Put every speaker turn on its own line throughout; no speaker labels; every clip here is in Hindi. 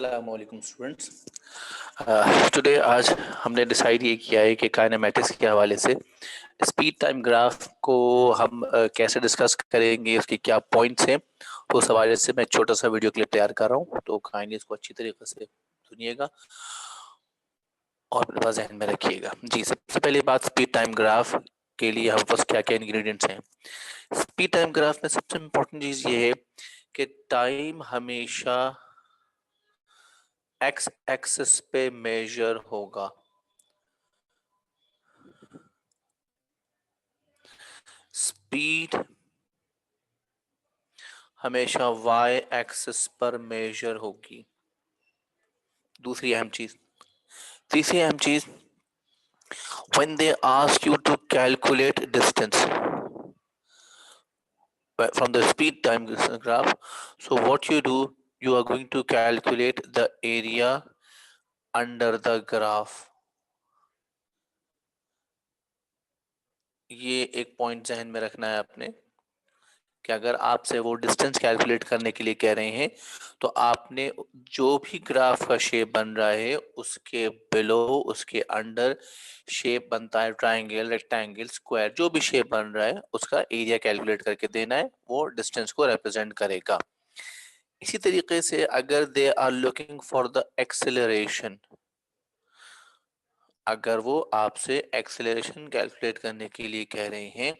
अस्सलामु अलैकुम स्टूडेंट्स। टुडे आज हमने डिसाइड ये किया है कि काइनेमेटिक्स के हवाले से स्पीड टाइम ग्राफ को हम कैसे डिस्कस करेंगे, उसके क्या पॉइंट्स हैं। तो उस हवाले से मैं छोटा सा वीडियो क्लिप तैयार कर रहा हूँ, तो काइंडली इसको अच्छी तरीके से सुनिएगा और अपने पास ध्यान में रखिएगा। जी, सबसे पहली बात, स्पीड टाइम ग्राफ के लिए हमारे पास क्या क्या इंग्रेडिएंट्स हैं। स्पीड टाइम ग्राफ में सबसे इम्पोर्टेंट चीज़ ये है कि टाइम हमेशा एक्स एक्सिस पे मेजर होगा। स्पीड हमेशा वाई एक्सिस पर मेजर होगी। दूसरी अहम चीज, तीसरी अहम चीज, when they ask you to calculate distance from the speed time graph, so what you do, you are going to calculate the area under the graph। ये एक पॉइंट जहन में रखना है आपने कि अगर आपसे वो डिस्टेंस कैलकुलेट करने के लिए कह रहे हैं तो आपने जो भी ग्राफ का शेप बन रहा है उसके बिलो, उसके अंडर शेप बनता है ट्रायंगल, रेक्टेंगल, स्क्वायर, जो भी शेप बन रहा है उसका एरिया कैलकुलेट करके देना है, वो डिस्टेंस को रिप्रेजेंट करेगा। इसी तरीके से अगर they are looking for the acceleration, अगर वो आपसे एक्सेलरेशन कैलकुलेट करने के लिए कह रहे हैं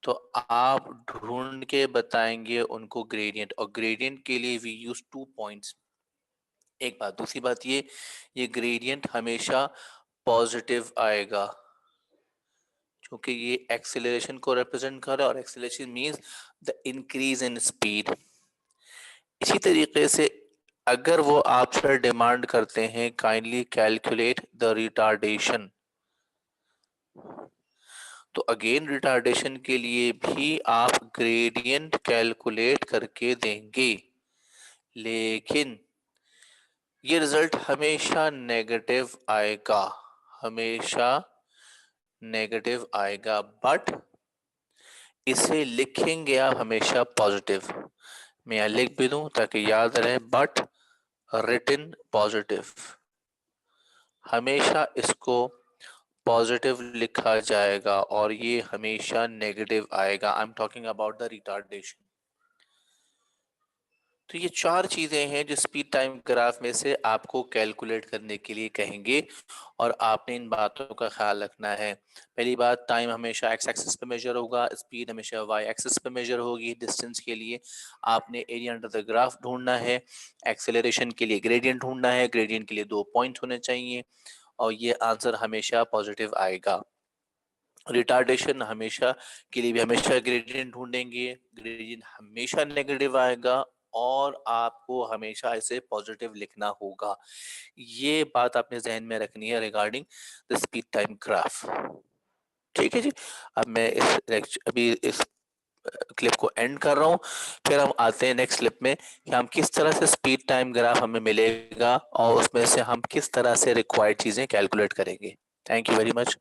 तो आप ढूंढ के बताएंगे उनको ग्रेडियंट, और ग्रेडियंट के लिए वी यूज 2 पॉइंट्स। एक बात, दूसरी बात ये ग्रेडियंट हमेशा पॉजिटिव आएगा क्योंकि ये एक्सेलरेशन को रिप्रेजेंट कर रहा है और acceleration means the increase in speed. इसी तरीके से अगर वो आपसे डिमांड करते हैं काइंडली कैलकुलेट द रिटार्डेशन, तो अगेन रिटार्डेशन के लिए भी आप ग्रेडियंट कैलकुलेट करके देंगे, लेकिन ये रिजल्ट हमेशा नेगेटिव आएगा, हमेशा नेगेटिव आएगा, बट इसे लिखेंगे आप हमेशा पॉजिटिव। मैं यहाँ लिख भी दूं ताकि याद रहे, बट रिटन पॉजिटिव, हमेशा इसको पॉजिटिव लिखा जाएगा और ये हमेशा नेगेटिव आएगा। I am talking about the retardation. तो ये 4 चीजें हैं जो स्पीड टाइम ग्राफ में से आपको कैलकुलेट करने के लिए कहेंगे और आपने इन बातों का ख्याल रखना है। पहली बात, टाइम हमेशा एक्स एक्सिस पे मेजर होगा, स्पीड हमेशा वाई एक्सिस पे मेजर होगी। डिस्टेंस के लिए आपने एरिया अंडर द ग्राफ ढूंढना है, एक्सेलरेशन के लिए ग्रेडियंट ढूंढना है, ग्रेडियंट के लिए 2 पॉइंट होने चाहिए और ये आंसर हमेशा पॉजिटिव आएगा। रिटार्डेशन हमेशा के लिए भी हमेशा ग्रेडियंट ढूंढेंगे, ग्रेडियंट हमेशा नेगेटिव आएगा और आपको हमेशा इसे पॉजिटिव लिखना होगा। ये बात आपने जहन में रखनी है regarding the speed time graph. ठीक है जी, अब मैं अभी इस क्लिप को एंड कर रहा हूँ, फिर हम आते हैं नेक्स्ट क्लिप में कि हम किस तरह से स्पीड टाइम ग्राफ हमें मिलेगा और उसमें से हम किस तरह से रिक्वायर्ड चीजें कैलकुलेट करेंगे। Thank you very much.